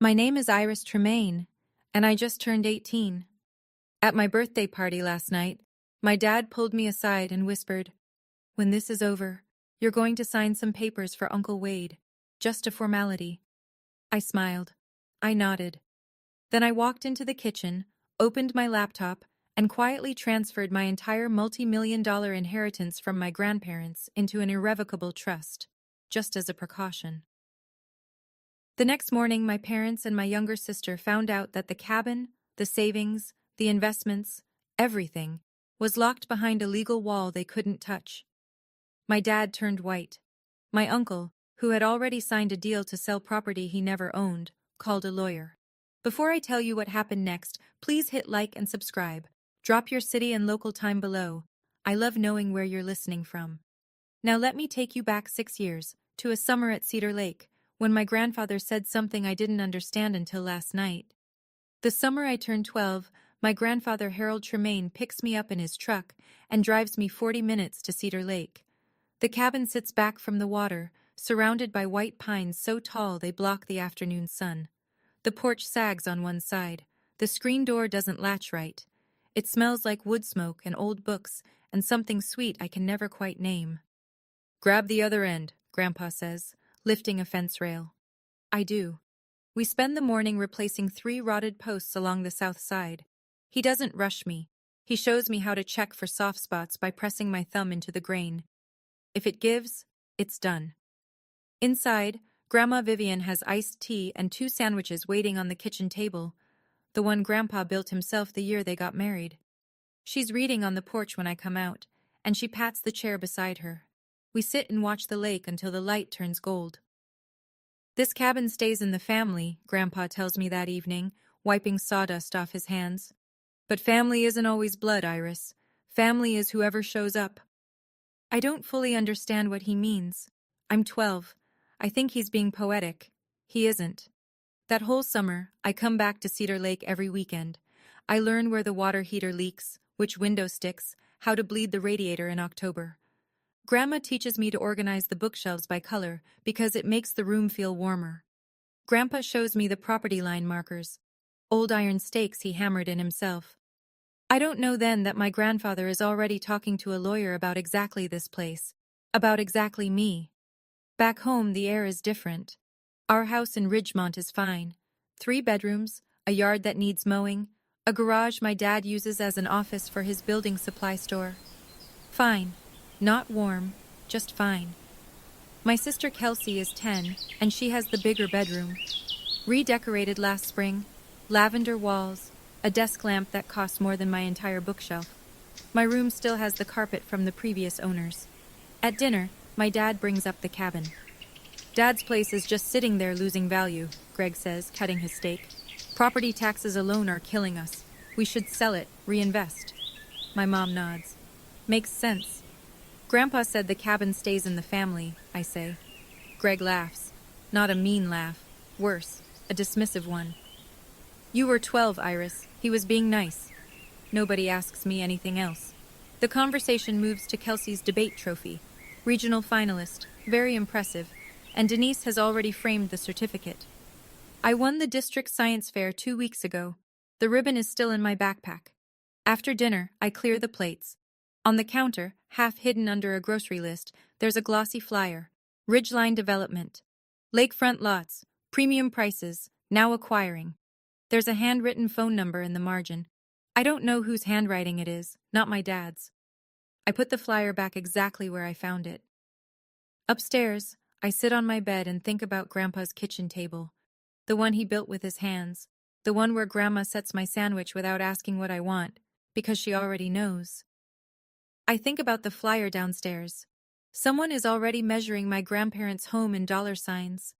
My name is Iris Tremaine, and I just turned 18. At my birthday party last night, my dad pulled me aside and whispered, "When this is over, you're going to sign some papers for Uncle Wade. Just a formality." I smiled. I nodded. Then I walked into the kitchen, opened my laptop, and quietly transferred my entire multi-million-dollar inheritance from my grandparents into an irrevocable trust, just as a precaution. The next morning, my parents and my younger sister found out that the cabin, the savings, the investments, everything, was locked behind a legal wall they couldn't touch. My dad turned white. My uncle, who had already signed a deal to sell property he never owned, called a lawyer. Before I tell you what happened next, please hit like and subscribe. Drop your city and local time below. I love knowing where you're listening from. Now let me take you back 6 years, to a summer at Cedar Lake, when my grandfather said something I didn't understand until last night. The summer I turned 12, my grandfather Harold Tremaine picks me up in his truck and drives me 40 minutes to Cedar Lake. The cabin sits back from the water, surrounded by white pines so tall they block the afternoon sun. The porch sags on one side. The screen door doesn't latch right. It smells like wood smoke and old books and something sweet I can never quite name. "Grab the other end," Grandpa says, lifting a fence rail. I do. We spend the morning replacing 3 rotted posts along the south side. He doesn't rush me. He shows me how to check for soft spots by pressing my thumb into the grain. If it gives, it's done. Inside, Grandma Vivian has iced tea and 2 sandwiches waiting on the kitchen table, the one Grandpa built himself the year they got married. She's reading on the porch when I come out, and she pats the chair beside her. We sit and watch the lake until the light turns gold. "This cabin stays in the family," Grandpa tells me that evening, wiping sawdust off his hands. "But family isn't always blood, Iris. Family is whoever shows up." I don't fully understand what he means. I'm 12. I think he's being poetic. He isn't. That whole summer, I come back to Cedar Lake every weekend. I learn where the water heater leaks, which window sticks, how to bleed the radiator in October. Grandma teaches me to organize the bookshelves by color because it makes the room feel warmer. Grandpa shows me the property line markers, old iron stakes he hammered in himself. I don't know then that my grandfather is already talking to a lawyer about exactly this place, about exactly me. Back home, the air is different. Our house in Ridgemont is fine. 3 bedrooms, a yard that needs mowing, a garage my dad uses as an office for his building supply store. Fine. Not warm, just fine. My sister Kelsey is 10, and she has the bigger bedroom. Redecorated last spring, lavender walls, a desk lamp that cost more than my entire bookshelf. My room still has the carpet from the previous owners. At dinner, my dad brings up the cabin. "Dad's place is just sitting there losing value," Greg says, cutting his steak. "Property taxes alone are killing us. We should sell it, reinvest." My mom nods. "Makes sense." "Grandpa said the cabin stays in the family," I say. Greg laughs. Not a mean laugh. Worse, a dismissive one. "You were 12, Iris. He was being nice." Nobody asks me anything else. The conversation moves to Kelsey's debate trophy. Regional finalist, very impressive, and Denise has already framed the certificate. "I won the district science fair 2 weeks ago. The ribbon is still in my backpack." After dinner, I clear the plates. On the counter, half hidden under a grocery list, there's a glossy flyer. Ridgeline Development. Lakefront lots, premium prices, now acquiring. There's a handwritten phone number in the margin. I don't know whose handwriting it is, not my dad's. I put the flyer back exactly where I found it. Upstairs, I sit on my bed and think about Grandpa's kitchen table. The one he built with his hands. The one where Grandma sets my sandwich without asking what I want, because she already knows. I think about the flyer downstairs. Someone is already measuring my grandparents' home in dollar signs.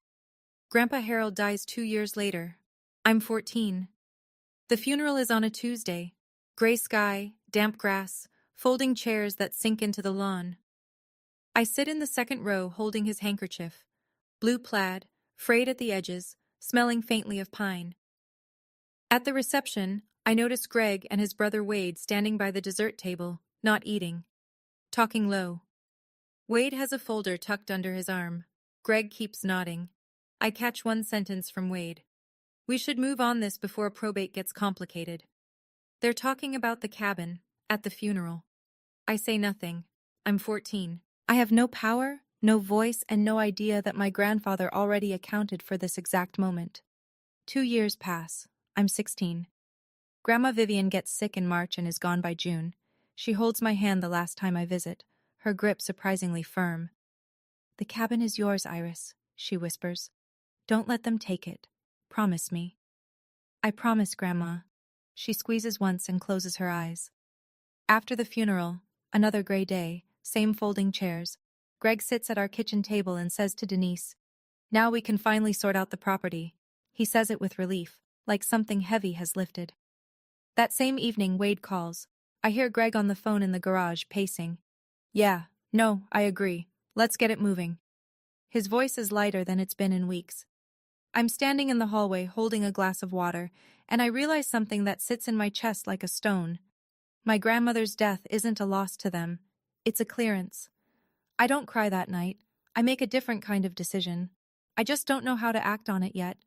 Grandpa Harold dies 2 years later. I'm 14. The funeral is on a Tuesday. Gray sky, damp grass, folding chairs that sink into the lawn. I sit in the second row holding his handkerchief. Blue plaid, frayed at the edges, smelling faintly of pine. At the reception, I notice Greg and his brother Wade standing by the dessert table, not eating. Talking low. Wade has a folder tucked under his arm. Greg keeps nodding. I catch one sentence from Wade. We should move on this before probate gets complicated. They're talking about the cabin, at the funeral. I say nothing. I'm 14. I have no power, no voice, and no idea that my grandfather already accounted for this exact moment. 2 years pass. I'm 16. Grandma Vivian gets sick in March and is gone by June. She holds my hand the last time I visit, her grip surprisingly firm. "The cabin is yours, Iris," she whispers. "Don't let them take it. Promise me." "I promise, Grandma." She squeezes once and closes her eyes. After the funeral, another gray day, same folding chairs. Greg sits at our kitchen table and says to Denise, "Now we can finally sort out the property." He says it with relief, like something heavy has lifted. That same evening, Wade calls. I hear Greg on the phone in the garage, pacing. "Yeah, no, I agree. Let's get it moving." His voice is lighter than it's been in weeks. I'm standing in the hallway holding a glass of water, and I realize something that sits in my chest like a stone. My grandmother's death isn't a loss to them. It's a clearance. I don't cry that night. I make a different kind of decision. I just don't know how to act on it yet.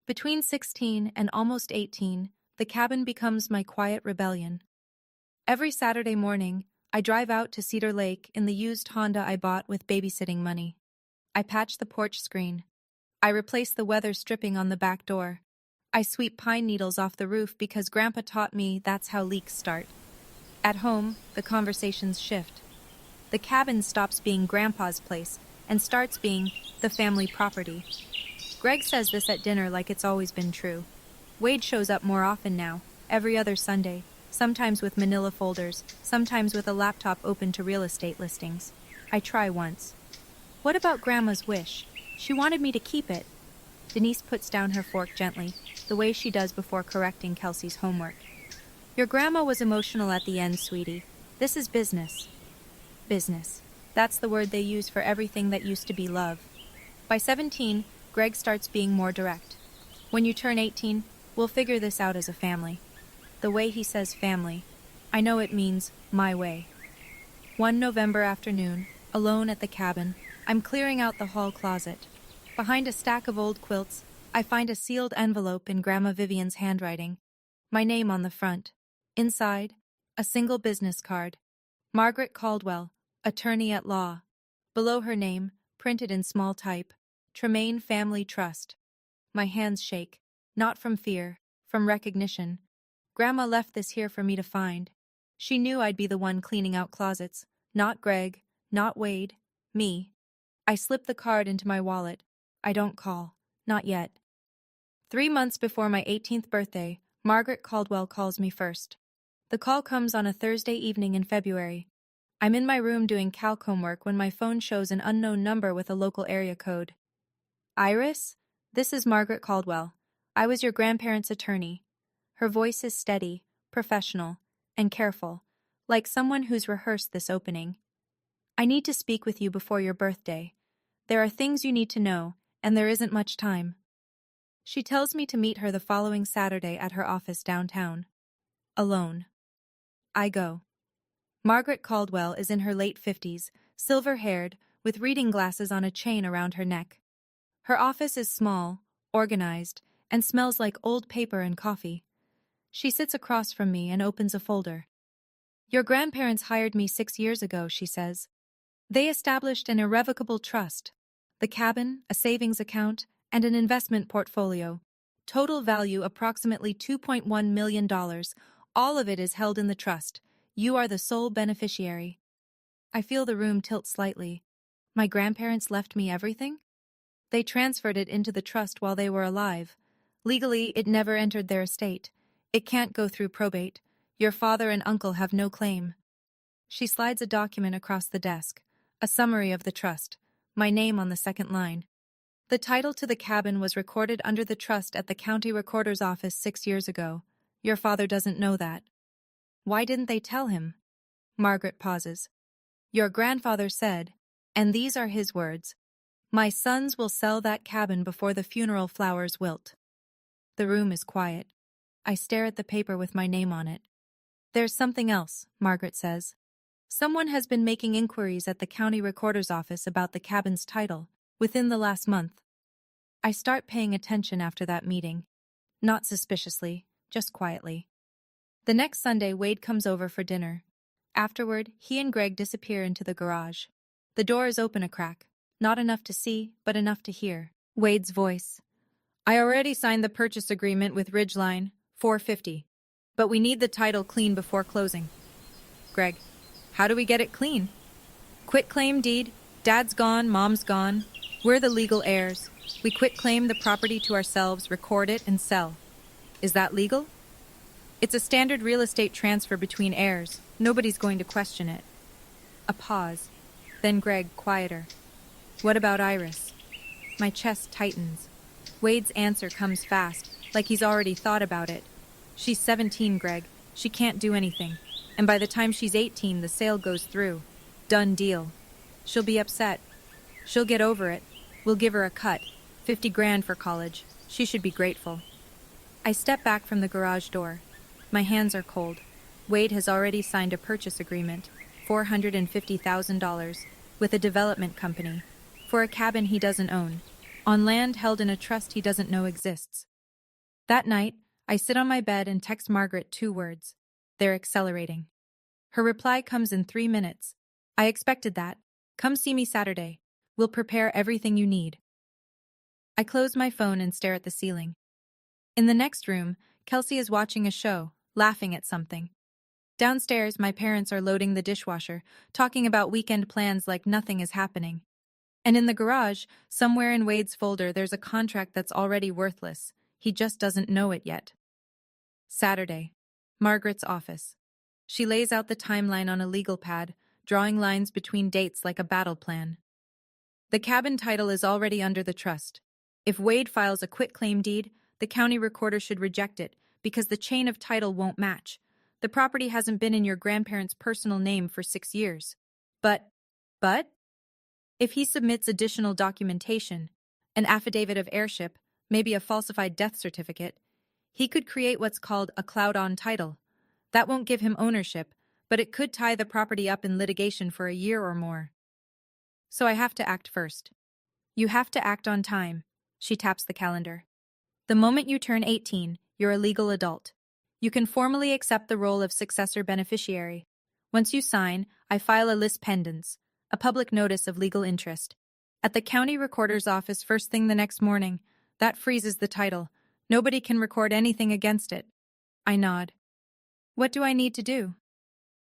Between 16 and almost 18, the cabin becomes my quiet rebellion. Every Saturday morning, I drive out to Cedar Lake in the used Honda I bought with babysitting money. I patch the porch screen. I replace the weather stripping on the back door. I sweep pine needles off the roof because Grandpa taught me that's how leaks start. At home, the conversations shift. The cabin stops being Grandpa's place and starts being the family property. Greg says this at dinner like it's always been true. Wade shows up more often now, every other Sunday, sometimes with manila folders, sometimes with a laptop open to real estate listings. I try once. "What about Grandma's wish? She wanted me to keep it." Denise puts down her fork gently, the way she does before correcting Kelsey's homework. "Your grandma was emotional at the end, sweetie. This is business." Business. That's the word they use for everything that used to be love. By 17, Greg starts being more direct. "When you turn 18, we'll figure this out as a family." The way he says family, I know it means my way. One November afternoon, alone at the cabin, I'm clearing out the hall closet. Behind a stack of old quilts, I find a sealed envelope in Grandma Vivian's handwriting. My name on the front. Inside, a single business card. Margaret Caldwell, attorney at law. Below her name, printed in small type, Tremaine Family Trust. My hands shake, not from fear, from recognition. Grandma left this here for me to find. She knew I'd be the one cleaning out closets. Not Greg, not Wade, me. I slip the card into my wallet. I don't call. Not yet. 3 months before my 18th birthday, Margaret Caldwell calls me first. The call comes on a Thursday evening in February. I'm in my room doing calc homework when my phone shows an unknown number with a local area code. "Iris? This is Margaret Caldwell. I was your grandparents' attorney." Her voice is steady, professional, and careful, like someone who's rehearsed this opening. "I need to speak with you before your birthday. There are things you need to know, and there isn't much time." She tells me to meet her the following Saturday at her office downtown. Alone. I go. Margaret Caldwell is in her late 50s, silver-haired, with reading glasses on a chain around her neck. Her office is small, organized, and smells like old paper and coffee. She sits across from me and opens a folder. "Your grandparents hired me 6 years ago," she says. "They established an irrevocable trust, the cabin, a savings account, and an investment portfolio. Total value approximately $2.1 million. All of it is held in the trust. You are the sole beneficiary." I feel the room tilt slightly. My grandparents left me everything? They transferred it into the trust while they were alive. Legally, it never entered their estate. It can't go through probate. Your father and uncle have no claim. She slides a document across the desk, a summary of the trust, my name on the second line. "The title to the cabin was recorded under the trust at the county recorder's office 6 years ago. Your father doesn't know that." "Why didn't they tell him?" Margaret pauses. "Your grandfather said, and these are his words, 'My sons will sell that cabin before the funeral flowers wilt.'" The room is quiet. I stare at the paper with my name on it. "There's something else," Margaret says. "Someone has been making inquiries at the county recorder's office about the cabin's title, within the last month." I start paying attention after that meeting. Not suspiciously, just quietly. The next Sunday, Wade comes over for dinner. Afterward, he and Greg disappear into the garage. The door is open a crack, not enough to see, but enough to hear. Wade's voice. I already signed the purchase agreement with Ridgeline, $450. But we need the title clean before closing. Greg. How do we get it clean? Quitclaim deed. Dad's gone, Mom's gone. We're the legal heirs. We quitclaim the property to ourselves, record it, and sell. Is that legal? It's a standard real estate transfer between heirs. Nobody's going to question it. A pause. Then Greg, quieter. What about Iris? My chest tightens. Wade's answer comes fast, like he's already thought about it. She's 17, Greg. She can't do anything. And by the time she's 18, the sale goes through. Done deal. She'll be upset. She'll get over it. We'll give her a cut. 50 grand for college. She should be grateful. I step back from the garage door. My hands are cold. Wade has already signed a purchase agreement, $450,000, with a development company, for a cabin he doesn't own, on land held in a trust he doesn't know exists. That night, I sit on my bed and text Margaret 2 words. They're accelerating. Her reply comes in 3 minutes. I expected that. Come see me Saturday. We'll prepare everything you need. I close my phone and stare at the ceiling. In the next room, Kelsey is watching a show, laughing at something. Downstairs, my parents are loading the dishwasher, talking about weekend plans like nothing is happening. And in the garage, somewhere in Wade's folder, there's a contract that's already worthless. He just doesn't know it yet. Saturday. Margaret's office. She lays out the timeline on a legal pad, drawing lines between dates like a battle plan. The cabin title is already under the trust. If Wade files a quitclaim deed, the county recorder should reject it because the chain of title won't match. The property hasn't been in your grandparents' personal name for 6 years. But, if he submits additional documentation, an affidavit of heirship, maybe a falsified death certificate, he could create what's called a cloud-on title. That won't give him ownership, but it could tie the property up in litigation for a year or more. So I have to act first. You have to act on time. She taps the calendar. The moment you turn 18, you're a legal adult. You can formally accept the role of successor beneficiary. Once you sign, I file a lis pendens, a public notice of legal interest, at the county recorder's office first thing the next morning. That freezes the title. Nobody can record anything against it. I nod. What do I need to do?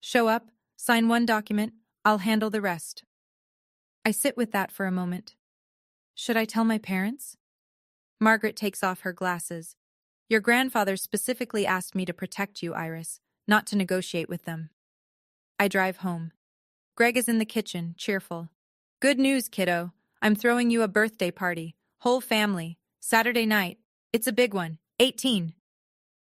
Show up, sign one document, I'll handle the rest. I sit with that for a moment. Should I tell my parents? Margaret takes off her glasses. Your grandfather specifically asked me to protect you, Iris, not to negotiate with them. I drive home. Greg is in the kitchen, cheerful. Good news, kiddo. I'm throwing you a birthday party. Whole family. Saturday night. It's a big one. 18.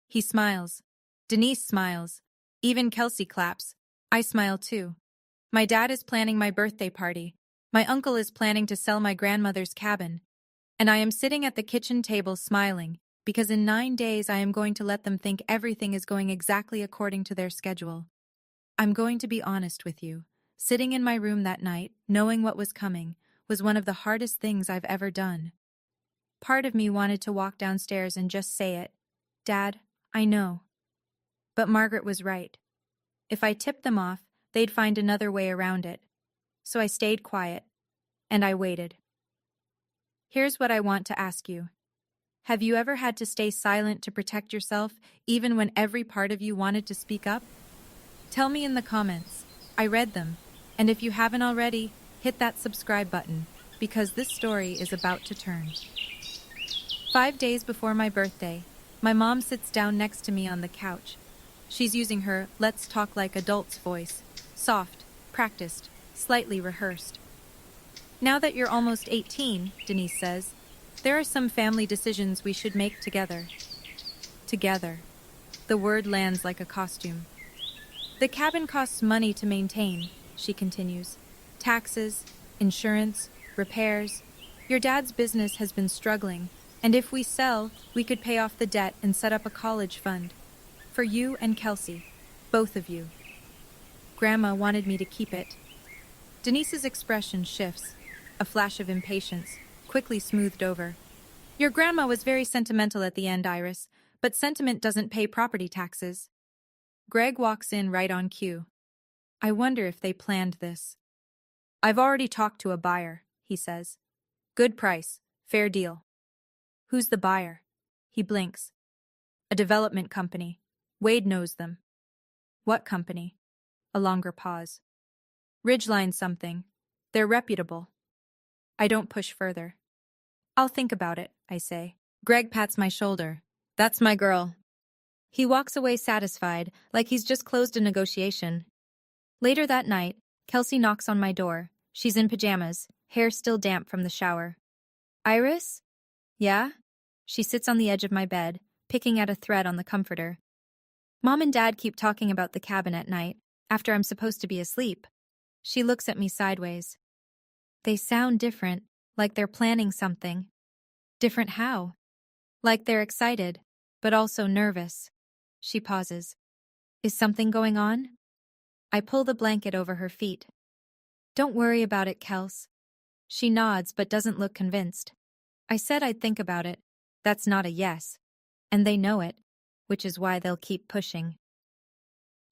He smiles. Denise smiles. Even Kelsey claps. I smile too. My dad is planning my birthday party. My uncle is planning to sell my grandmother's cabin. And I am sitting at the kitchen table smiling, because in 9 days I am going to let them think everything is going exactly according to their schedule. I'm going to be honest with you. Sitting in my room that night, knowing what was coming, was one of the hardest things I've ever done. Part of me wanted to walk downstairs and just say it. Dad, I know. But Margaret was right. If I tipped them off, they'd find another way around it. So I stayed quiet, and I waited. Here's what I want to ask you. Have you ever had to stay silent to protect yourself, even when every part of you wanted to speak up? Tell me in the comments. I read them. And if you haven't already, hit that subscribe button, because this story is about to turn. 5 days before my birthday, my mom sits down next to me on the couch. She's using her "let's talk like adults" voice, soft, practiced, slightly rehearsed. Now that you're almost 18, Denise says, there are some family decisions we should make together. Together. The word lands like a costume. The cabin costs money to maintain, she continues. Taxes, insurance, repairs. Your dad's business has been struggling, and if we sell, we could pay off the debt and set up a college fund. For you and Kelsey, both of you. Grandma wanted me to keep it. Denise's expression shifts, a flash of impatience, quickly smoothed over. Your grandma was very sentimental at the end, Iris, but sentiment doesn't pay property taxes. Greg walks in right on cue. I wonder if they planned this. I've already talked to a buyer, he says. Good price, fair deal. Who's the buyer? He blinks. A development company. Wade knows them. What company? A longer pause. Ridgeline something. They're reputable. I don't push further. I'll think about it, I say. Greg pats my shoulder. That's my girl. He walks away satisfied, like he's just closed a negotiation. Later that night, Kelsey knocks on my door. She's in pajamas, hair still damp from the shower. Iris? Yeah? She sits on the edge of my bed, picking at a thread on the comforter. Mom and Dad keep talking about the cabin at night, after I'm supposed to be asleep. She looks at me sideways. They sound different, like they're planning something. Different how? Like they're excited, but also nervous. She pauses. Is something going on? I pull the blanket over her feet. Don't worry about it, Kels. She nods but doesn't look convinced. I said I'd think about it. That's not a yes. And they know it, which is why they'll keep pushing.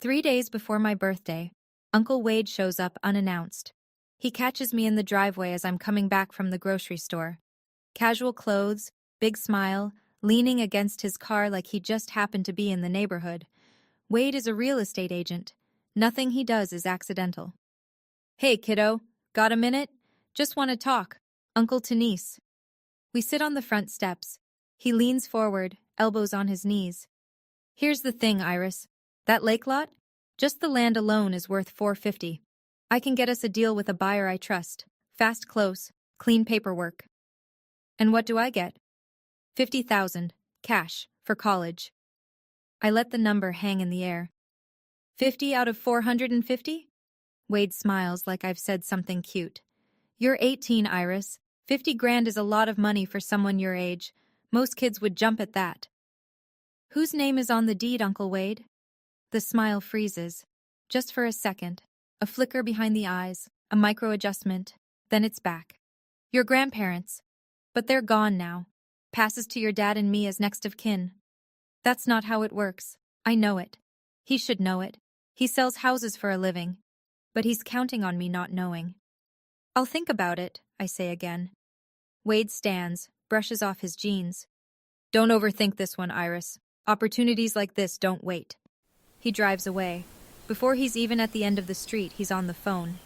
3 days before my birthday, Uncle Wade shows up unannounced. He catches me in the driveway as I'm coming back from the grocery store. Casual clothes, big smile, leaning against his car like he just happened to be in the neighborhood. Wade is a real estate agent. Nothing he does is accidental. Hey, kiddo, got a minute? Just want to talk. Uncle to niece. We sit on the front steps. He leans forward, elbows on his knees. Here's the thing, Iris. That lake lot? Just the land alone is worth $450. I can get us a deal with a buyer I trust. Fast close, clean paperwork. And what do I get? $50,000, cash, for college. I let the number hang in the air. 50 out of 450? Wade smiles like I've said something cute. You're 18, Iris. 50 grand is a lot of money for someone your age. Most kids would jump at that. Whose name is on the deed, Uncle Wade? The smile freezes. Just for a second. A flicker behind the eyes, a micro-adjustment, then it's back. Your grandparents. But they're gone now. Passes to your dad and me as next of kin. That's not how it works. I know it. He should know it. He sells houses for a living. But he's counting on me not knowing. I'll think about it, I say again. Wade stands, brushes off his jeans. Don't overthink this one, Iris. Opportunities like this don't wait. He drives away. Before he's even at the end of the street, he's on the phone.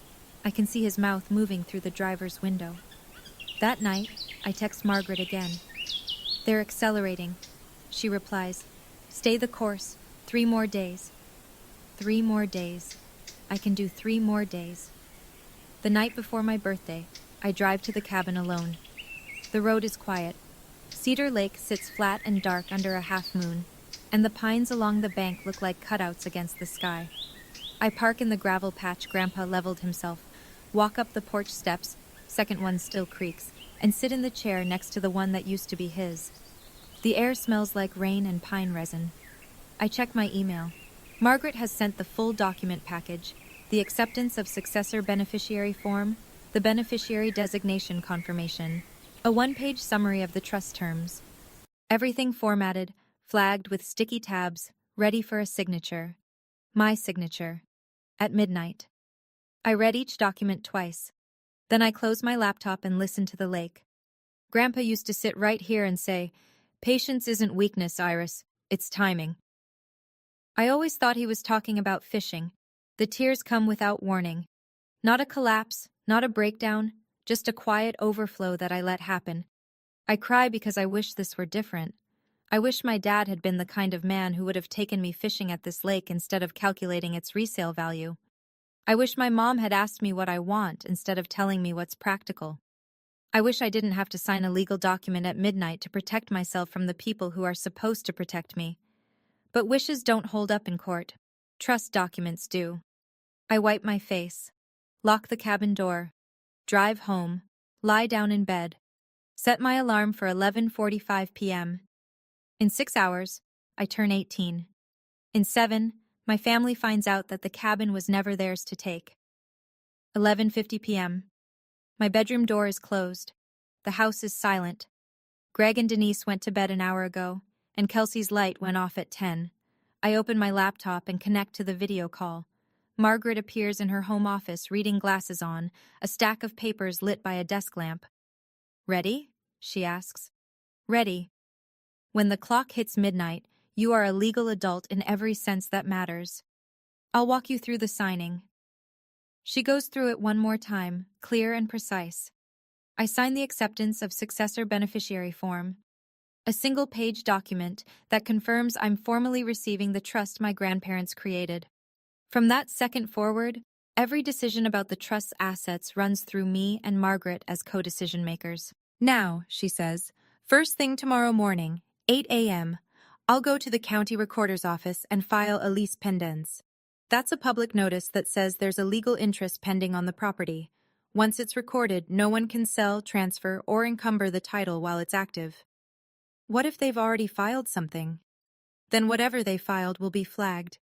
I can see his mouth moving through the driver's window. That night, I text Margaret again. They're accelerating. She replies, stay the course. 3 more days. 3 more days. I can do 3 more days. The night before my birthday, I drive to the cabin alone. The road is quiet. Cedar Lake sits flat and dark under a half moon, and the pines along the bank look like cutouts against the sky. I park in the gravel patch Grandpa leveled himself, walk up the porch steps, second one still creaks, and sit in the chair next to the one that used to be his. The air smells like rain and pine resin. I check my email. Margaret has sent the full document package, the acceptance of successor beneficiary form, the beneficiary designation confirmation, a 1-page summary of the trust terms. Everything formatted, flagged with sticky tabs, ready for a signature. My signature. At midnight. I read each document twice. Then I close my laptop and listen to the lake. Grandpa used to sit right here and say, patience isn't weakness, Iris, it's timing. I always thought he was talking about fishing. The tears come without warning. Not a collapse, not a breakdown, just a quiet overflow that I let happen. I cry because I wish this were different. I wish my dad had been the kind of man who would have taken me fishing at this lake instead of calculating its resale value. I wish my mom had asked me what I want instead of telling me what's practical. I wish I didn't have to sign a legal document at midnight to protect myself from the people who are supposed to protect me. But wishes don't hold up in court. Trust documents do. I wipe my face, lock the cabin door, drive home, lie down in bed, set my alarm for 11:45 p.m. In 6 hours, I turn 18. In 7, my family finds out that the cabin was never theirs to take. 11:50 p.m. My bedroom door is closed. The house is silent. Greg and Denise went to bed an hour ago, and Kelsey's light went off at 10. I open my laptop and connect to the video call. Margaret appears in her home office, reading glasses on, a stack of papers lit by a desk lamp. "Ready?" she asks. "Ready." When the clock hits midnight, you are a legal adult in every sense that matters. I'll walk you through the signing. She goes through it one more time, clear and precise. I sign the acceptance of successor beneficiary form, a single-page document that confirms I'm formally receiving the trust my grandparents created. From that second forward, every decision about the trust's assets runs through me and Margaret as co-decision makers. "Now," she says, "first thing tomorrow morning, 8 a.m., I'll go to the county recorder's office and file a lease pendens. That's a public notice that says there's a legal interest pending on the property. Once it's recorded, no one can sell, transfer, or encumber the title while it's active." What if they've already filed something? Then whatever they filed will be flagged.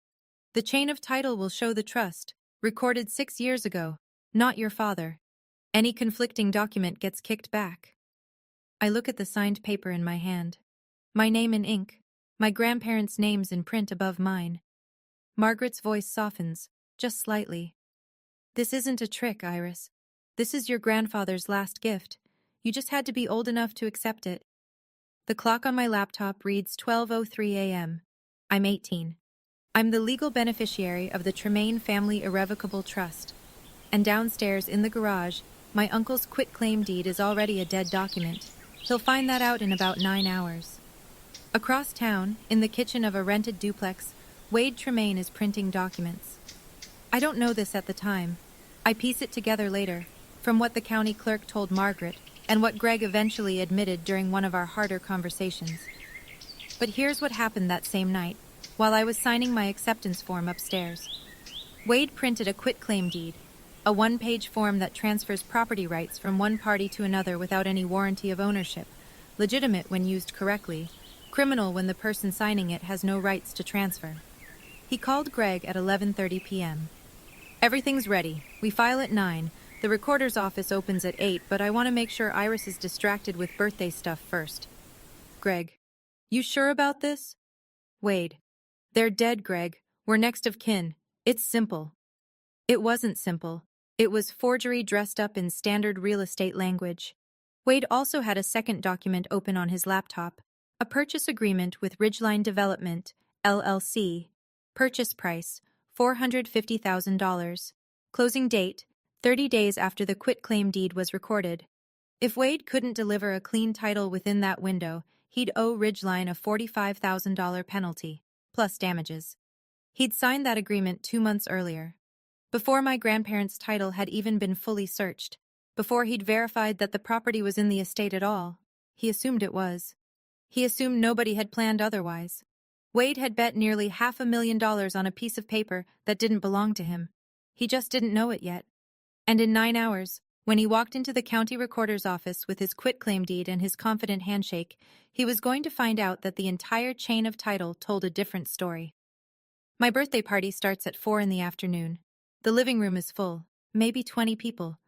The chain of title will show the trust, recorded 6 years ago, not your father. Any conflicting document gets kicked back. I look at the signed paper in my hand. My name in ink, my grandparents' names in print above mine. Margaret's voice softens, just slightly. "This isn't a trick, Iris. This is your grandfather's last gift. You just had to be old enough to accept it." The clock on my laptop reads 12:03 a.m. I'm 18. I'm the legal beneficiary of the Tremaine Family Irrevocable Trust. And downstairs in the garage, my uncle's quitclaim deed is already a dead document. He'll find that out in about 9 hours. Across town, in the kitchen of a rented duplex, Wade Tremaine is printing documents. I don't know this at the time. I piece it together later, from what the county clerk told Margaret and what Greg eventually admitted during one of our harder conversations. But here's what happened that same night, while I was signing my acceptance form upstairs. Wade printed a quitclaim deed, a one-page form that transfers property rights from one party to another without any warranty of ownership, legitimate when used correctly, criminal when the person signing it has no rights to transfer. He called Greg at 11:30 p.m. "Everything's ready. We file at 9. The recorder's office opens at 8, but I want to make sure Iris is distracted with birthday stuff first." Greg: "You sure about this?" Wade: "They're dead, Greg. We're next of kin. It's simple." It wasn't simple. It was forgery dressed up in standard real estate language. Wade also had a second document open on his laptop, a purchase agreement with Ridgeline Development, LLC. Purchase price, $450,000. Closing date, 30 days after the quitclaim deed was recorded. If Wade couldn't deliver a clean title within that window, he'd owe Ridgeline a $45,000 penalty, plus damages. He'd signed that agreement 2 months earlier, before my grandparents' title had even been fully searched, before he'd verified that the property was in the estate at all. He assumed it was. He assumed nobody had planned otherwise. Wade had bet nearly $500,000 on a piece of paper that didn't belong to him. He just didn't know it yet. And in 9 hours, when he walked into the county recorder's office with his quitclaim deed and his confident handshake, he was going to find out that the entire chain of title told a different story. My birthday party starts at 4 in the afternoon. The living room is full, maybe 20 people.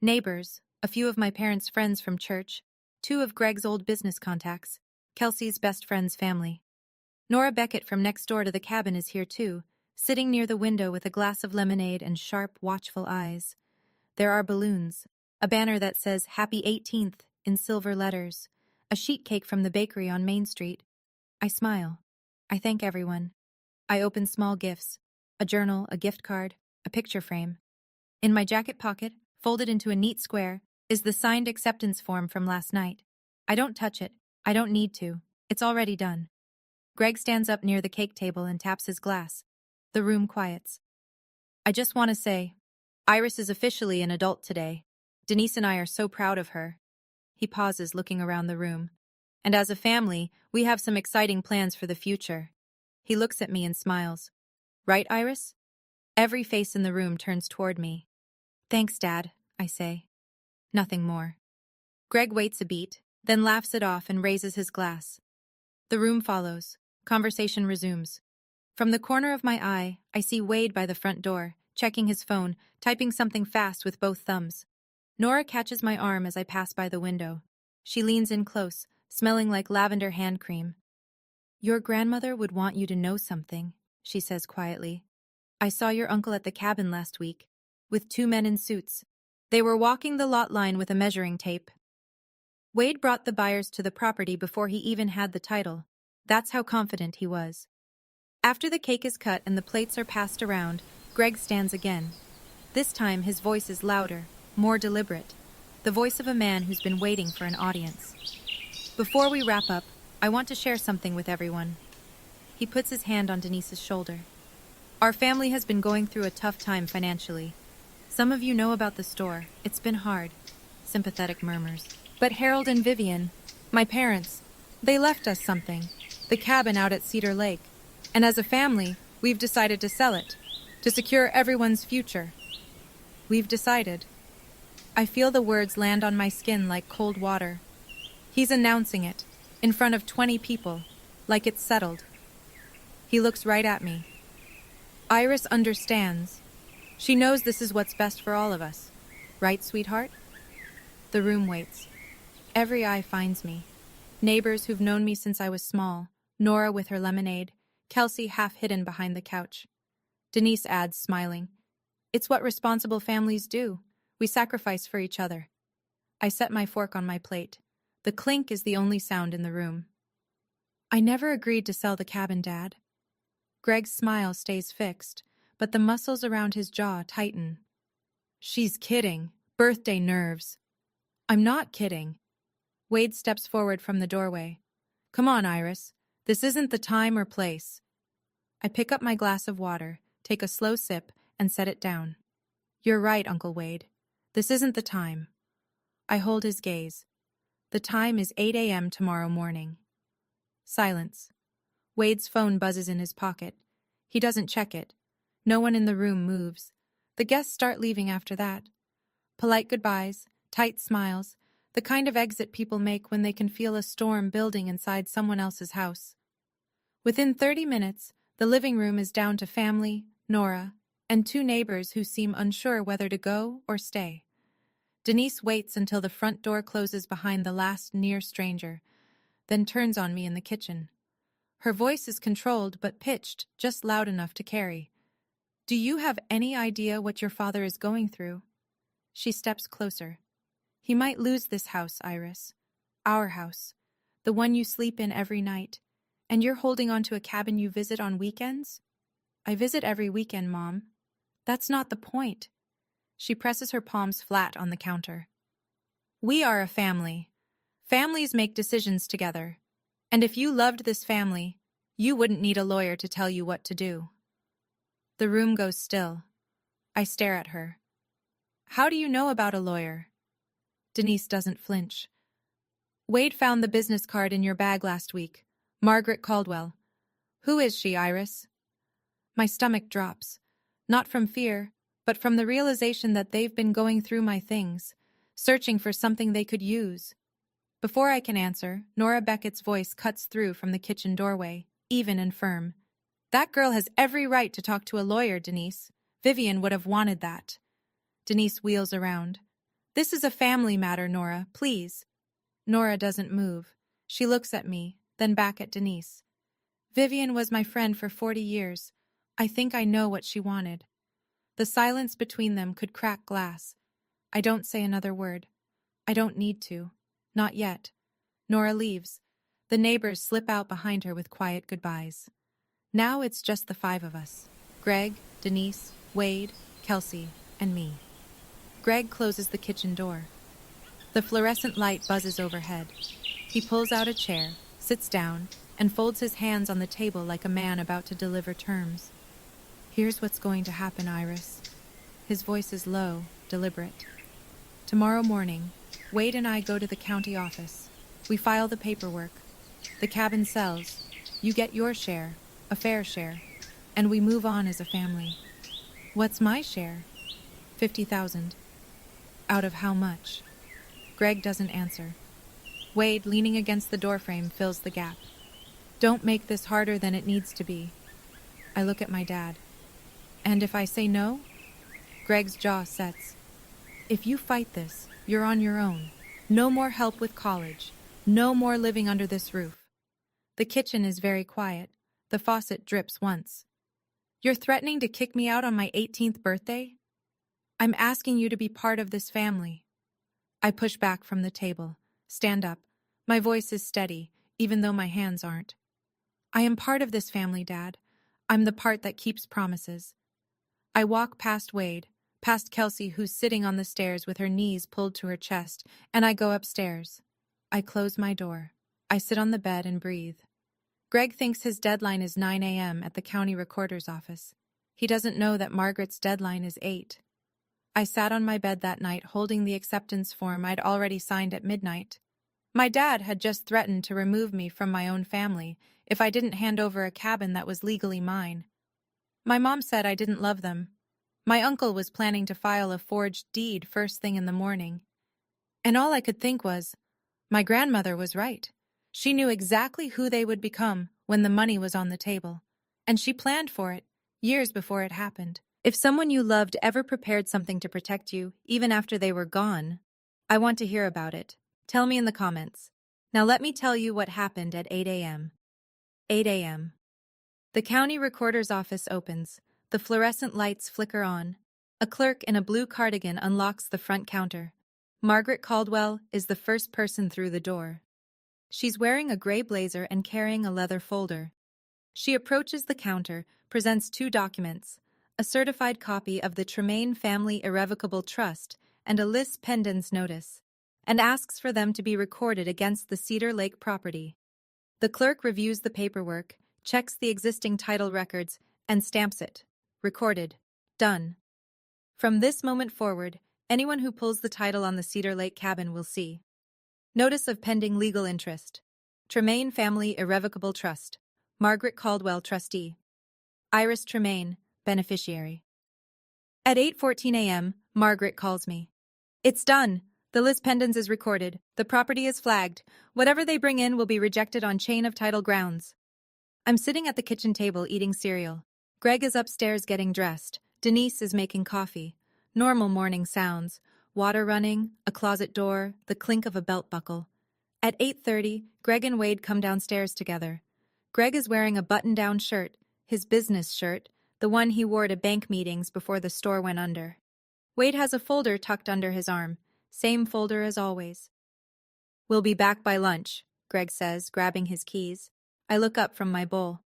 Neighbors, a few of my parents' friends from church, 2 of Greg's old business contacts, Kelsey's best friend's family. Nora Beckett from next door to the cabin is here too, sitting near the window with a glass of lemonade and sharp, watchful eyes. There are balloons, a banner that says Happy 18th in silver letters, a sheet cake from the bakery on Main Street. I smile. I thank everyone. I open small gifts, a journal, a gift card, a picture frame. In my jacket pocket, folded into a neat square, is the signed acceptance form from last night. I don't touch it. I don't need to. It's already done. Greg stands up near the cake table and taps his glass. The room quiets. "I just want to say, Iris is officially an adult today. Denise and I are so proud of her." He pauses, looking around the room. "And as a family, we have some exciting plans for the future." He looks at me and smiles. "Right, Iris?" Every face in the room turns toward me. "Thanks, Dad," I say. Nothing more. Greg waits a beat, then laughs it off and raises his glass. The room follows. Conversation resumes. From the corner of my eye, I see Wade by the front door, checking his phone, typing something fast with both thumbs. Nora catches my arm as I pass by the window. She leans in close, smelling like lavender hand cream. "Your grandmother would want you to know something," she says quietly. "I saw your uncle at the cabin last week, with 2 men in suits. They were walking the lot line with a measuring tape." Wade brought the buyers to the property before he even had the title. That's how confident he was. After the cake is cut and the plates are passed around, Greg stands again. This time his voice is louder, more deliberate, the voice of a man who's been waiting for an audience. "Before we wrap up, I want to share something with everyone." He puts his hand on Denise's shoulder. "Our family has been going through a tough time financially. Some of you know about the store. It's been hard." Sympathetic murmurs. "But Harold and Vivian, my parents, they left us something, the cabin out at Cedar Lake. And as a family, we've decided to sell it, to secure everyone's future. We've decided." I feel the words land on my skin like cold water. He's announcing it, in front of 20 people, like it's settled. He looks right at me. Iris understands. She knows this is what's best for all of us. Right, sweetheart? The room waits. Every eye finds me. Neighbors who've known me since I was small, Nora with her lemonade, Kelsey half hidden behind the couch. Denise adds, smiling, "It's what responsible families do. We sacrifice for each other." I set my fork on my plate. The clink is the only sound in the room. "I never agreed to sell the cabin, Dad." Greg's smile stays fixed, but the muscles around his jaw tighten. "She's kidding. Birthday nerves." "I'm not kidding." Wade steps forward from the doorway. "Come on, Iris. This isn't the time or place." I pick up my glass of water, take a slow sip, and set it down. "You're right, Uncle Wade. This isn't the time." I hold his gaze. "The time is 8 a.m. tomorrow morning." Silence. Wade's phone buzzes in his pocket. He doesn't check it. No one in the room moves. The guests start leaving after that. Polite goodbyes, tight smiles, the kind of exit people make when they can feel a storm building inside someone else's house. Within 30 minutes, the living room is down to family, Nora, and 2 neighbors who seem unsure whether to go or stay. Denise waits until the front door closes behind the last near stranger, then turns on me in the kitchen. Her voice is controlled but pitched, just loud enough to carry. "Do you have any idea what your father is going through?" She steps closer. "He might lose this house, Iris. Our house. The one you sleep in every night. And you're holding on to a cabin you visit on weekends?" "I visit every weekend, Mom." "That's not the point." She presses her palms flat on the counter. "We are a family. Families make decisions together. And if you loved this family, you wouldn't need a lawyer to tell you what to do." The room goes still. I stare at her. "How do you know about a lawyer?" Denise doesn't flinch. "Wade found the business card in your bag last week. Margaret Caldwell. Who is she, Iris?" My stomach drops. Not from fear, but from the realization that they've been going through my things, searching for something they could use. Before I can answer, Nora Beckett's voice cuts through from the kitchen doorway, even and firm. "That girl has every right to talk to a lawyer, Denise. Vivian would have wanted that." Denise wheels around. "This is a family matter, Nora, please." Nora doesn't move. She looks at me, then back at Denise. "Vivian was my friend for 40 years. I think I know what she wanted." The silence between them could crack glass. I don't say another word. I don't need to. Not yet. Nora leaves. The neighbors slip out behind her with quiet goodbyes. Now it's just the 5 of us. Greg, Denise, Wade, Kelsey, and me. Greg closes the kitchen door. The fluorescent light buzzes overhead. He pulls out a chair, sits down, and folds his hands on the table like a man about to deliver terms. "Here's what's going to happen, Iris." His voice is low, deliberate. "Tomorrow morning, Wade and I go to the county office. We file the paperwork. The cabin sells. You get your share, a fair share, and we move on as a family." "What's my share?" 50,000. "Out of how much?" Greg doesn't answer. Wade, leaning against the doorframe, fills the gap. "Don't make this harder than it needs to be." I look at my dad. "And if I say no?" Greg's jaw sets. "If you fight this, you're on your own. No more help with college. No more living under this roof. The kitchen is very quiet. The faucet drips once. You're threatening to kick me out on my 18th birthday? I'm asking you to be part of this family. I push back from the table, stand up. My voice is steady, even though my hands aren't. I am part of this family, Dad. I'm the part that keeps promises. I walk past Wade, past Kelsey, who's sitting on the stairs with her knees pulled to her chest, and I go upstairs. I close my door. I sit on the bed and breathe. Greg thinks his deadline is 9 a.m. at the county recorder's office. He doesn't know that Margaret's deadline is 8. I sat on my bed that night holding the acceptance form I'd already signed at midnight. My dad had just threatened to remove me from my own family if I didn't hand over a cabin that was legally mine. My mom said I didn't love them. My uncle was planning to file a forged deed first thing in the morning. And all I could think was, my grandmother was right. She knew exactly who they would become when the money was on the table. And she planned for it, years before it happened. If someone you loved ever prepared something to protect you, even after they were gone, I want to hear about it. Tell me in the comments. Now let me tell you what happened at 8 a.m. 8 a.m. The county recorder's office opens. The fluorescent lights flicker on. A clerk in a blue cardigan unlocks the front counter. Margaret Caldwell is the first person through the door. She's wearing a gray blazer and carrying a leather folder. She approaches the counter, presents 2 documents, a certified copy of the Tremaine Family Irrevocable Trust and a lis pendens notice, and asks for them to be recorded against the Cedar Lake property. The clerk reviews the paperwork, checks the existing title records, and stamps it. Recorded. Done. From this moment forward, anyone who pulls the title on the Cedar Lake cabin will see. Notice of pending legal interest. Tremaine Family Irrevocable Trust. Margaret Caldwell, trustee. Iris Tremaine, beneficiary. At 8:14 a.m., Margaret calls me. It's done. The lis pendens is recorded. The property is flagged. Whatever they bring in will be rejected on chain of title grounds. I'm sitting at the kitchen table eating cereal. Greg is upstairs getting dressed. Denise is making coffee. Normal morning sounds. Water running, a closet door, the clink of a belt buckle. At 8:30, Greg and Wade come downstairs together. Greg is wearing a button-down shirt, his business shirt, the one he wore to bank meetings before the store went under. Wade has a folder tucked under his arm, same folder as always. We'll be back by lunch, Greg says, grabbing his keys. I look up from my bowl.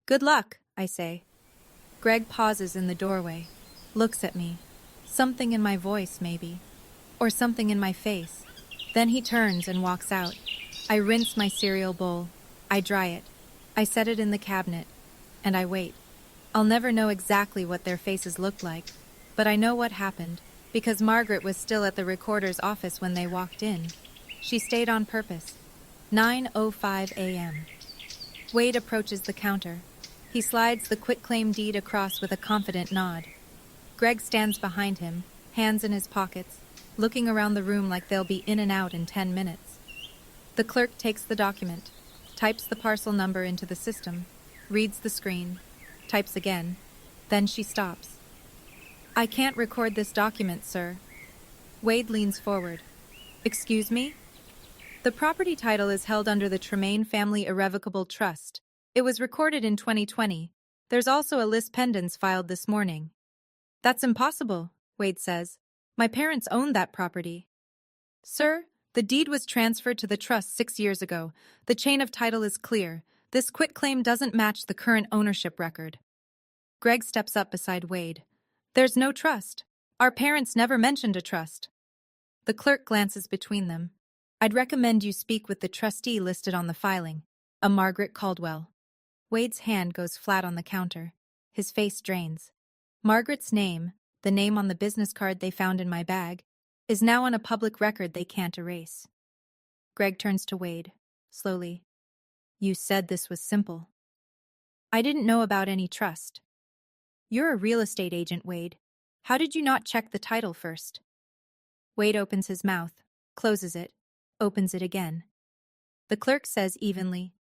Good luck, I say. Greg pauses in the doorway, looks at me. Something in my voice, maybe. Or something in my face. Then he turns and walks out. I rinse my cereal bowl. I dry it. I set it in the cabinet. And I wait. I'll never know exactly what their faces looked like, but I know what happened, because Margaret was still at the recorder's office when they walked in. She stayed on purpose. 9:05 a.m. Wade approaches the counter. He slides the quitclaim deed across with a confident nod. Greg stands behind him, hands in his pockets, looking around the room like they'll be in and out in 10 minutes. The clerk takes the document, types the parcel number into the system, reads the screen, types again, then she stops. I can't record this document, sir. Wade leans forward. Excuse me? The property title is held under the Tremaine Family Irrevocable Trust. It was recorded in 2020. There's also a lis pendens filed this morning. That's impossible, Wade says. My parents owned that property. Sir, the deed was transferred to the trust 6 years ago. The chain of title is clear. This quitclaim doesn't match the current ownership record. Greg steps up beside Wade. There's no trust. Our parents never mentioned a trust. The clerk glances between them. I'd recommend you speak with the trustee listed on the filing, a Margaret Caldwell. Wade's hand goes flat on the counter. His face drains. Margaret's name, the name on the business card they found in my bag, is now on a public record they can't erase. Greg turns to Wade, slowly. You said this was simple. I didn't know about any trust. You're a real estate agent, Wade. How did you not check the title first? Wade opens his mouth, closes it, opens it again. The clerk says evenly,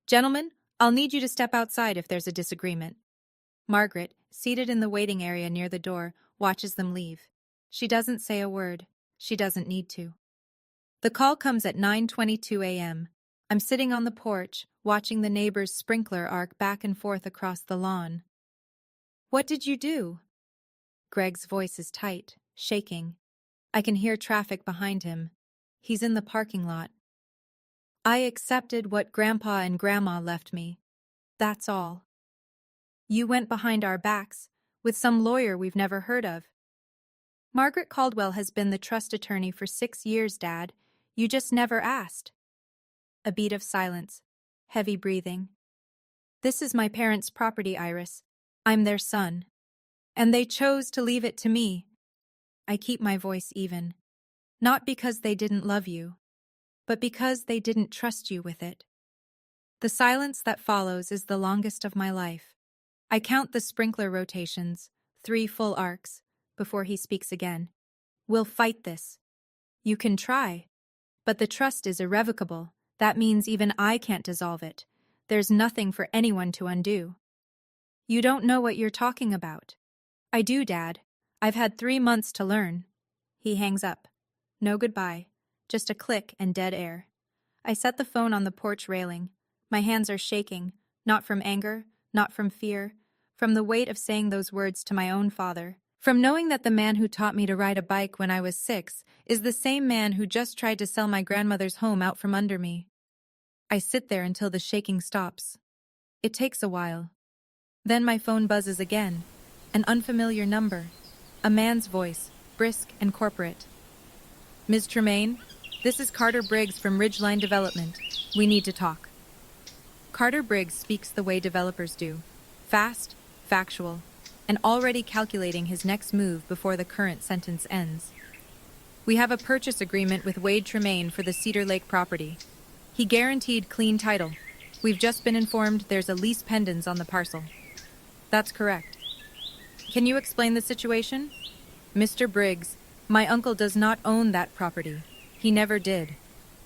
Gentlemen, I'll need you to step outside if there's a disagreement. Margaret, seated in the waiting area near the door, watches them leave. She doesn't say a word. She doesn't need to. The call comes at 9:22 a.m. I'm sitting on the porch, watching the neighbor's sprinkler arc back and forth across the lawn. What did you do? Greg's voice is tight, shaking. I can hear traffic behind him. He's in the parking lot. I accepted what Grandpa and Grandma left me. That's all. You went behind our backs, with some lawyer we've never heard of. Margaret Caldwell has been the trust attorney for 6 years, Dad. You just never asked. A beat of silence. Heavy breathing. This is my parents' property, Iris. I'm their son. And they chose to leave it to me. I keep my voice even. Not because they didn't love you, but because they didn't trust you with it. The silence that follows is the longest of my life. I count the sprinkler rotations, 3 full arcs, before he speaks again. We'll fight this. You can try. But the trust is irrevocable. That means even I can't dissolve it. There's nothing for anyone to undo. You don't know what you're talking about. I do, Dad. I've had 3 months to learn. He hangs up. No goodbye. Just a click and dead air. I set the phone on the porch railing. My hands are shaking, not from anger, not from fear, from the weight of saying those words to my own father, from knowing that the man who taught me to ride a bike when I was 6 is the same man who just tried to sell my grandmother's home out from under me. I sit there until the shaking stops. It takes a while. Then my phone buzzes again. An unfamiliar number. A man's voice, brisk and corporate. Ms. Tremaine, this is Carter Briggs from Ridgeline Development. We need to talk. Carter Briggs speaks the way developers do. Fast, factual, and already calculating his next move before the current sentence ends. We have a purchase agreement with Wade Tremaine for the Cedar Lake property. He guaranteed clean title. We've just been informed there's a lease pendens on the parcel. That's correct. Can you explain the situation? Mr. Briggs, my uncle does not own that property. He never did.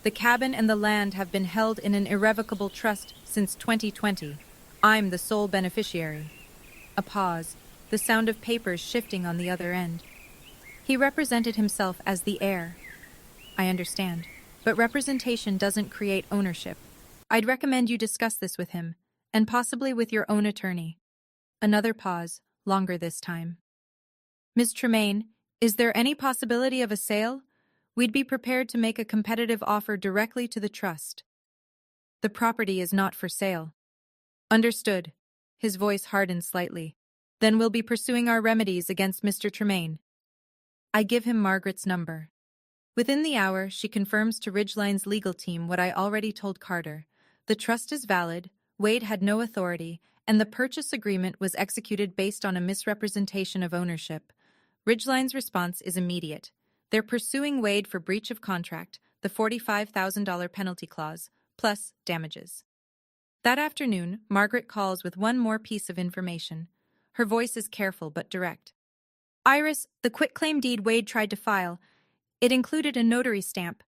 The cabin and the land have been held in an irrevocable trust since 2020. I'm the sole beneficiary. A pause, the sound of papers shifting on the other end. He represented himself as the heir. I understand, but representation doesn't create ownership. I'd recommend you discuss this with him, and possibly with your own attorney. Another pause, longer this time. Ms. Tremaine, is there any possibility of a sale? We'd be prepared to make a competitive offer directly to the trust. The property is not for sale. Understood. His voice hardened slightly. Then we'll be pursuing our remedies against Mr. Tremaine. I give him Margaret's number. Within the hour, she confirms to Ridgeline's legal team what I already told Carter. The trust is valid, Wade had no authority, and the purchase agreement was executed based on a misrepresentation of ownership. Ridgeline's response is immediate. They're pursuing Wade for breach of contract, the $45,000 penalty clause, plus damages. That afternoon, Margaret calls with one more piece of information. Her voice is careful but direct. Iris, the quitclaim deed Wade tried to file, it included a notary stamp.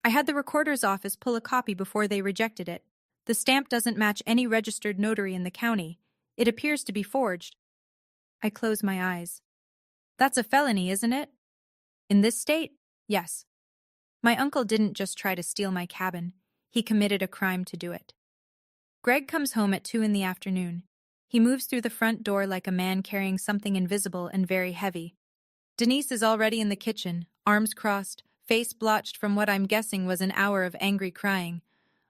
I had the recorder's office pull a copy before they rejected it. The stamp doesn't match any registered notary in the county. It appears to be forged. I close my eyes. That's a felony, isn't it? In this state? Yes. My uncle didn't just try to steal my cabin. He committed a crime to do it. Greg comes home at 2 in the afternoon. He moves through the front door like a man carrying something invisible and very heavy. Denise is already in the kitchen, arms crossed, face blotched from what I'm guessing was an hour of angry crying.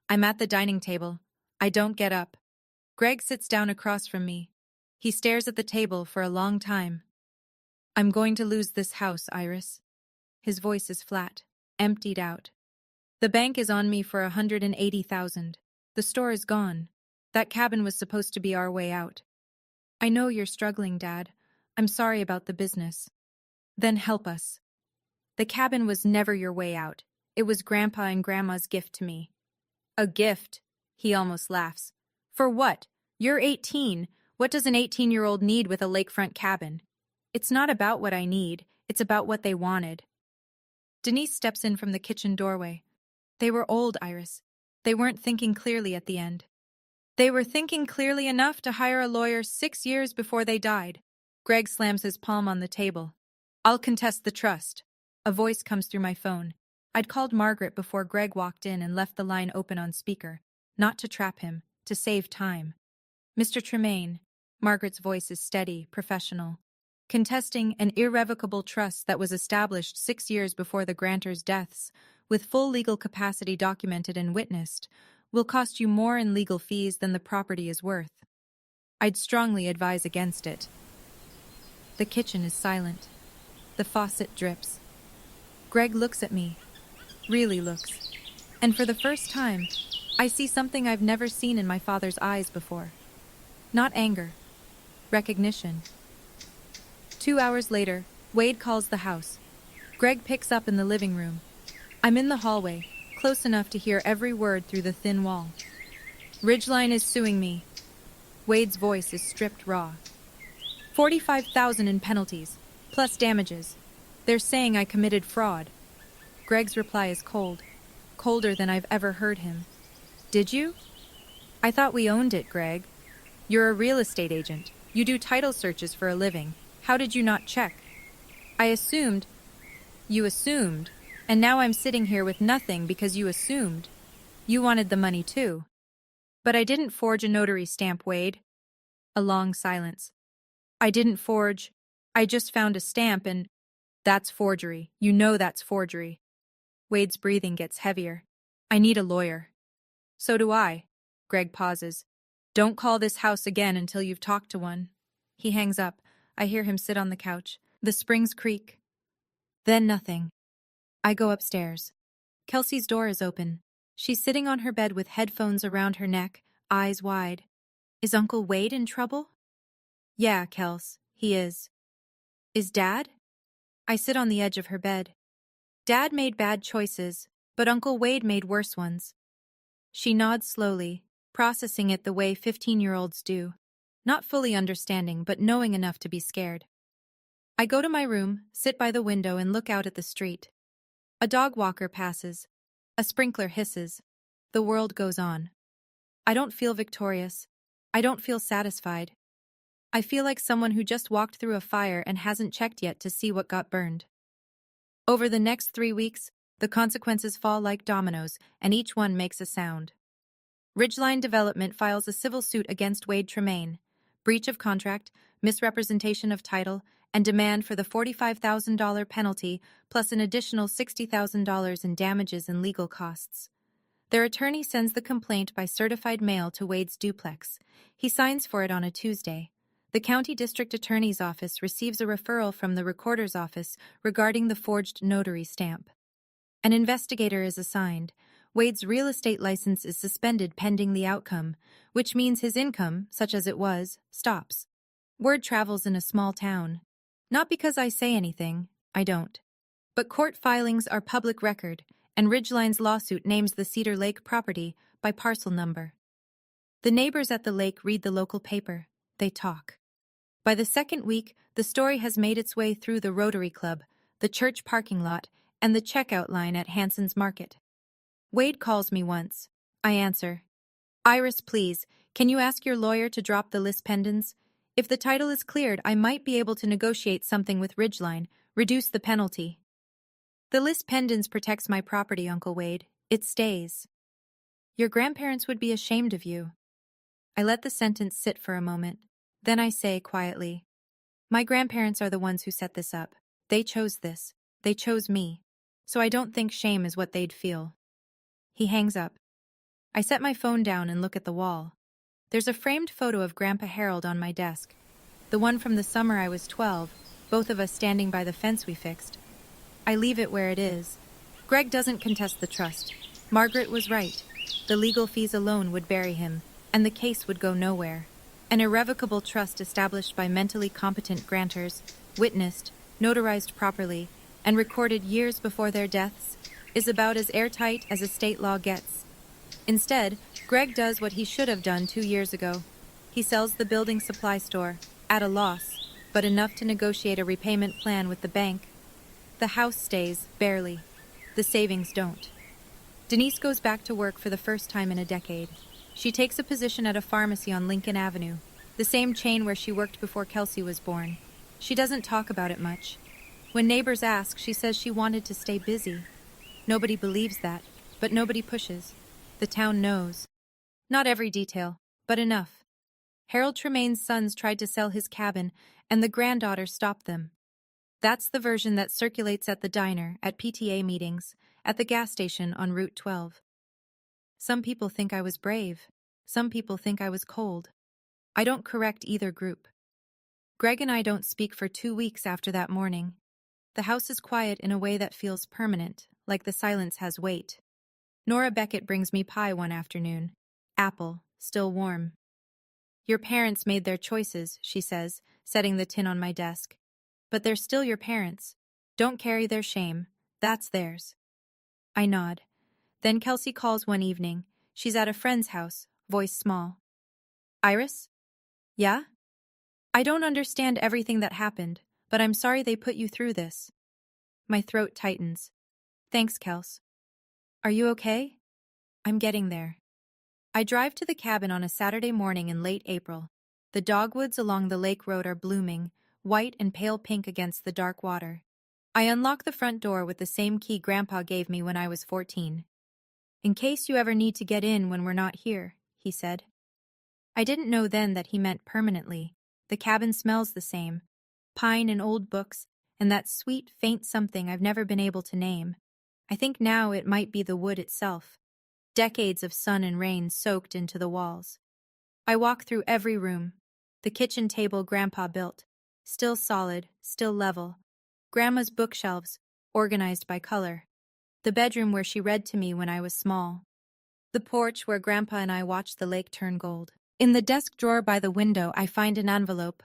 I'm at the dining table. I don't get up. Greg sits down across from me. He stares at the table for a long time. I'm going to lose this house, Iris. His voice is flat, emptied out. The bank is on me for $180,000. The store is gone. That cabin was supposed to be our way out. I know you're struggling, Dad. I'm sorry about the business. Then help us. The cabin was never your way out. It was Grandpa and Grandma's gift to me. A gift? He almost laughs. For what? You're 18. What does an 18-year-old need with a lakefront cabin? It's not about what I need. It's about what they wanted. Denise steps in from the kitchen doorway. They were old, Iris. They weren't thinking clearly at the end. They were thinking clearly enough to hire a lawyer 6 years before they died. Greg slams his palm on the table. I'll contest the trust. A voice comes through my phone. I'd called Margaret before Greg walked in and left the line open on speaker, not to trap him, to save time. Mr. Tremaine, Margaret's voice is steady, professional, contesting an irrevocable trust that was established 6 years before the grantors' deaths, with full legal capacity documented and witnessed, will cost you more in legal fees than the property is worth. I'd strongly advise against it. The kitchen is silent. The faucet drips. Greg looks at me, really looks, and for the first time, I see something I've never seen in my father's eyes before. Not anger, recognition. 2 hours later, Wade calls the house. Greg picks up in the living room. I'm in the hallway, close enough to hear every word through the thin wall. Ridgeline is suing me. Wade's voice is stripped raw. $45,000 in penalties, plus damages. They're saying I committed fraud. Greg's reply is cold, colder than I've ever heard him. Did you? I thought we owned it, Greg. You're a real estate agent. You do title searches for a living. How did you not check? I assumed. You assumed. And now I'm sitting here with nothing because you assumed. You wanted the money too. But I didn't forge a notary stamp, Wade. A long silence. I didn't forge. I just found a stamp and... That's forgery. You know that's forgery. Wade's breathing gets heavier. I need a lawyer. So do I. Greg pauses. Don't call this house again until you've talked to one. He hangs up. I hear him sit on the couch. The springs creak. Then nothing. I go upstairs. Kelsey's door is open. She's sitting on her bed with headphones around her neck, eyes wide. Is Uncle Wade in trouble? Yeah, Kels, he is. Is Dad? I sit on the edge of her bed. Dad made bad choices, but Uncle Wade made worse ones. She nods slowly, processing it the way 15-year-olds do, not fully understanding but knowing enough to be scared. I go to my room, sit by the window and look out at the street. A dog walker passes. A sprinkler hisses. The world goes on. I don't feel victorious. I don't feel satisfied. I feel like someone who just walked through a fire and hasn't checked yet to see what got burned. Over the next 3 weeks, the consequences fall like dominoes, and each one makes a sound. Ridgeline Development files a civil suit against Wade Tremaine, breach of contract, misrepresentation of title, and demand for the $45,000 penalty plus an additional $60,000 in damages and legal costs. Their attorney sends the complaint by certified mail to Wade's duplex. He signs for it on a Tuesday. The county district attorney's office receives a referral from the recorder's office regarding the forged notary stamp. An investigator is assigned. Wade's real estate license is suspended pending the outcome, which means his income, such as it was, stops. Word travels in a small town. Not because I say anything, I don't. But court filings are public record, and Ridgeline's lawsuit names the Cedar Lake property by parcel number. The neighbors at the lake read the local paper. They talk. By the second week, the story has made its way through the Rotary Club, the church parking lot, and the checkout line at Hanson's Market. Wade calls me once. I answer. Iris, please, can you ask your lawyer to drop the lis pendens? If the title is cleared, I might be able to negotiate something with Ridgeline, reduce the penalty. The lis pendens protects my property, Uncle Wade. It stays. Your grandparents would be ashamed of you. I let the sentence sit for a moment. Then I say quietly, my grandparents are the ones who set this up. They chose this. They chose me. So I don't think shame is what they'd feel. He hangs up. I set my phone down and look at the wall. There's a framed photo of Grandpa Harold on my desk. The one from the summer I was 12, both of us standing by the fence we fixed. I leave it where it is. Greg doesn't contest the trust. Margaret was right. The legal fees alone would bury him, and the case would go nowhere. An irrevocable trust established by mentally competent grantors, witnessed, notarized properly, and recorded years before their deaths, is about as airtight as a state law gets. Instead, Greg does what he should have done 2 years ago. He sells the building supply store, at a loss, but enough to negotiate a repayment plan with the bank. The house stays, barely. The savings don't. Denise goes back to work for the first time in a decade. She takes a position at a pharmacy on Lincoln Avenue, the same chain where she worked before Kelsey was born. She doesn't talk about it much. When neighbors ask, she says she wanted to stay busy. Nobody believes that, but nobody pushes. The town knows. Not every detail, but enough. Harold Tremaine's sons tried to sell his cabin, and the granddaughter stopped them. That's the version that circulates at the diner, at PTA meetings, at the gas station on Route 12. Some people think I was brave. Some people think I was cold. I don't correct either group. Greg and I don't speak for 2 weeks after that morning. The house is quiet in a way that feels permanent, like the silence has weight. Nora Beckett brings me pie one afternoon. Apple, still warm. Your parents made their choices, she says, setting the tin on my desk. But they're still your parents. Don't carry their shame. That's theirs. I nod. Then Kelsey calls one evening. She's at a friend's house, voice small. Iris? Yeah? I don't understand everything that happened, but I'm sorry they put you through this. My throat tightens. Thanks, Kels. Are you okay? I'm getting there. I drive to the cabin on a Saturday morning in late April. The dogwoods along the lake road are blooming, white and pale pink against the dark water. I unlock the front door with the same key Grandpa gave me when I was 14. In case you ever need to get in when we're not here, he said. I didn't know then that he meant permanently. The cabin smells the same. Pine and old books, and that sweet, faint something I've never been able to name. I think now it might be the wood itself. Decades of sun and rain soaked into the walls. I walk through every room. The kitchen table Grandpa built. Still solid, still level. Grandma's bookshelves, organized by color. The bedroom where she read to me when I was small. The porch where Grandpa and I watched the lake turn gold. In the desk drawer by the window, I find an envelope.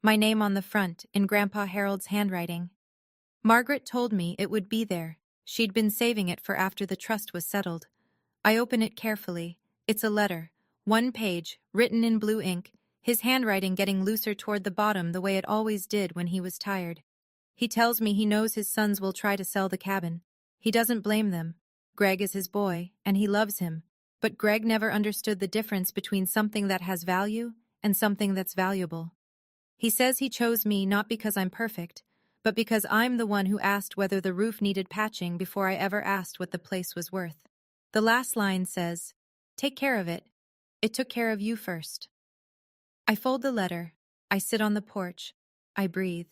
My name on the front, in Grandpa Harold's handwriting. Margaret told me it would be there. She'd been saving it for after the trust was settled. I open it carefully. It's a letter. 1 page, written in blue ink, his handwriting getting looser toward the bottom the way it always did when he was tired. He tells me he knows his sons will try to sell the cabin. He doesn't blame them. Greg is his boy, and he loves him. But Greg never understood the difference between something that has value and something that's valuable. He says he chose me not because I'm perfect, but because I'm the one who asked whether the roof needed patching before I ever asked what the place was worth. The last line says, "Take care of it. It took care of you first." I fold the letter. I sit on the porch. I breathe.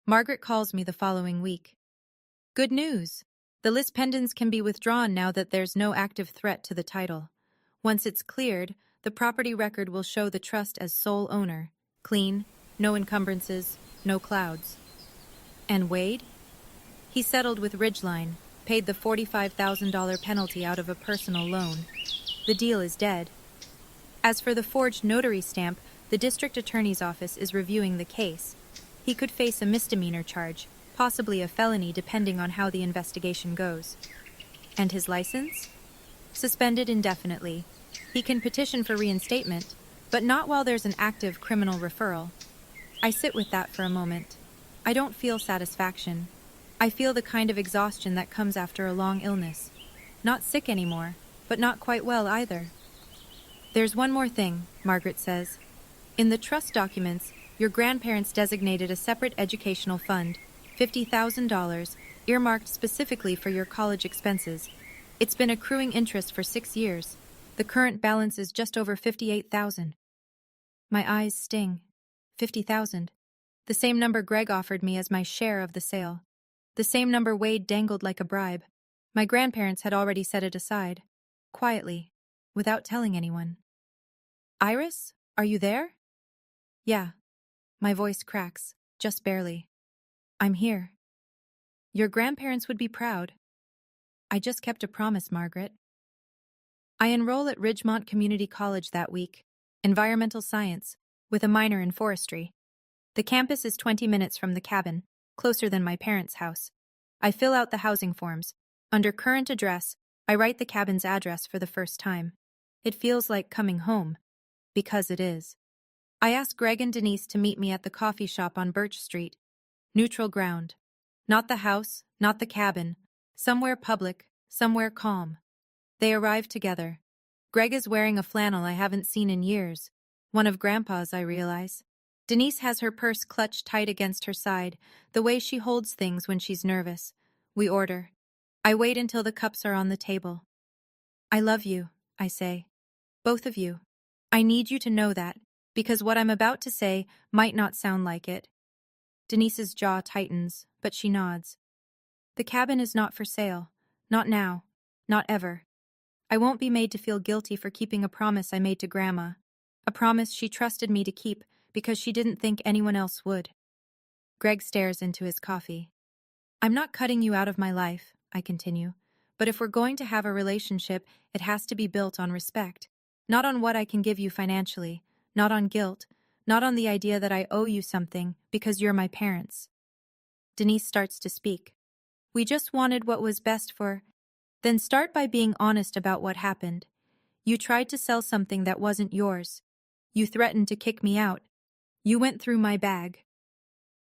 Margaret calls me the following week. Good news! The list pendants can be withdrawn now that there's no active threat to the title. Once it's cleared, the property record will show the trust as sole owner. Clean, no encumbrances, no clouds. And Wade? He settled with Ridgeline, paid the $45,000 penalty out of a personal loan. The deal is dead. As for the forged notary stamp, the district attorney's office is reviewing the case. He could face a misdemeanor charge, possibly a felony depending on how the investigation goes. And his license? Suspended indefinitely. He can petition for reinstatement, but not while there's an active criminal referral. I sit with that for a moment. I don't feel satisfaction. I feel the kind of exhaustion that comes after a long illness. Not sick anymore, but not quite well either. There's one more thing, Margaret says. In the trust documents, your grandparents designated a separate educational fund, $50,000, earmarked specifically for your college expenses. It's been accruing interest for 6 years. The current balance is just over $58,000. My eyes sting. $50,000. The same number Greg offered me as my share of the sale. The same number Wade dangled like a bribe. My grandparents had already set it aside. Quietly, without telling anyone. Iris, are you there? Yeah. My voice cracks, just barely. I'm here. Your grandparents would be proud. I just kept a promise, Margaret. I enroll at Ridgemont Community College that week, environmental science, with a minor in forestry. The campus is 20 minutes from the cabin, closer than my parents' house. I fill out the housing forms. Under current address, I write the cabin's address for the first time. It feels like coming home, because it is. I ask Greg and Denise to meet me at the coffee shop on Birch Street. Neutral ground. Not the house, not the cabin. Somewhere public, somewhere calm. They arrive together. Greg is wearing a flannel I haven't seen in years. One of Grandpa's, I realize. Denise has her purse clutched tight against her side, the way she holds things when she's nervous. We order. I wait until the cups are on the table. I love you, I say. Both of you. I need you to know that, because what I'm about to say might not sound like it. Denise's jaw tightens, but she nods. The cabin is not for sale. Not now. Not ever. I won't be made to feel guilty for keeping a promise I made to Grandma. A promise she trusted me to keep because she didn't think anyone else would. Greg stares into his coffee. I'm not cutting you out of my life, I continue. But if we're going to have a relationship, it has to be built on respect. Not on what I can give you financially. Not on guilt. Not on the idea that I owe you something because you're my parents. Denise starts to speak. We just wanted what was best for... Then start by being honest about what happened. You tried to sell something that wasn't yours. You threatened to kick me out. You went through my bag.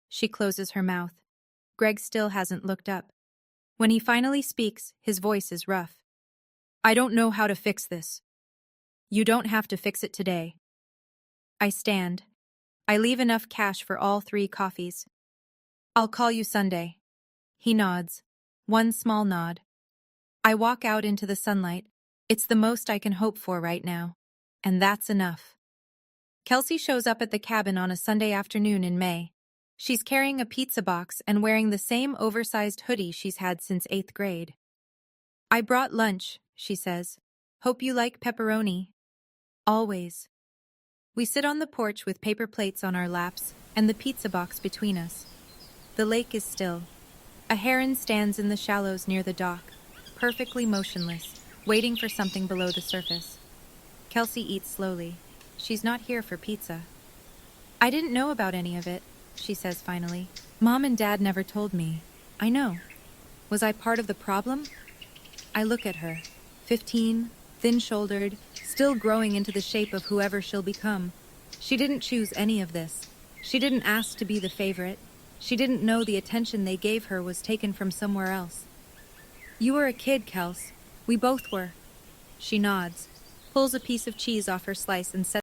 She closes her mouth. Greg still hasn't looked up. When he finally speaks, his voice is rough. I don't know how to fix this. You don't have to fix it today. I stand. I leave enough cash for all 3 coffees. I'll call you Sunday. He nods. One small nod. I walk out into the sunlight. It's the most I can hope for right now. And that's enough. Kelsey shows up at the cabin on a Sunday afternoon in May. She's carrying a pizza box and wearing the same oversized hoodie she's had since 8th grade. I brought lunch, she says. Hope you like pepperoni. Always. We sit on the porch with paper plates on our laps and the pizza box between us. The lake is still. A heron stands in the shallows near the dock, perfectly motionless, waiting for something below the surface. Kelsey eats slowly. She's not here for pizza. I didn't know about any of it, she says finally. Mom and Dad never told me. I know. Was I part of the problem? I look at her. 15, thin-shouldered, still growing into the shape of whoever she'll become. She didn't choose any of this. She didn't ask to be the favorite. She didn't know the attention they gave her was taken from somewhere else. You were a kid, Kels. We both were. She nods, pulls a piece of cheese off her slice and sets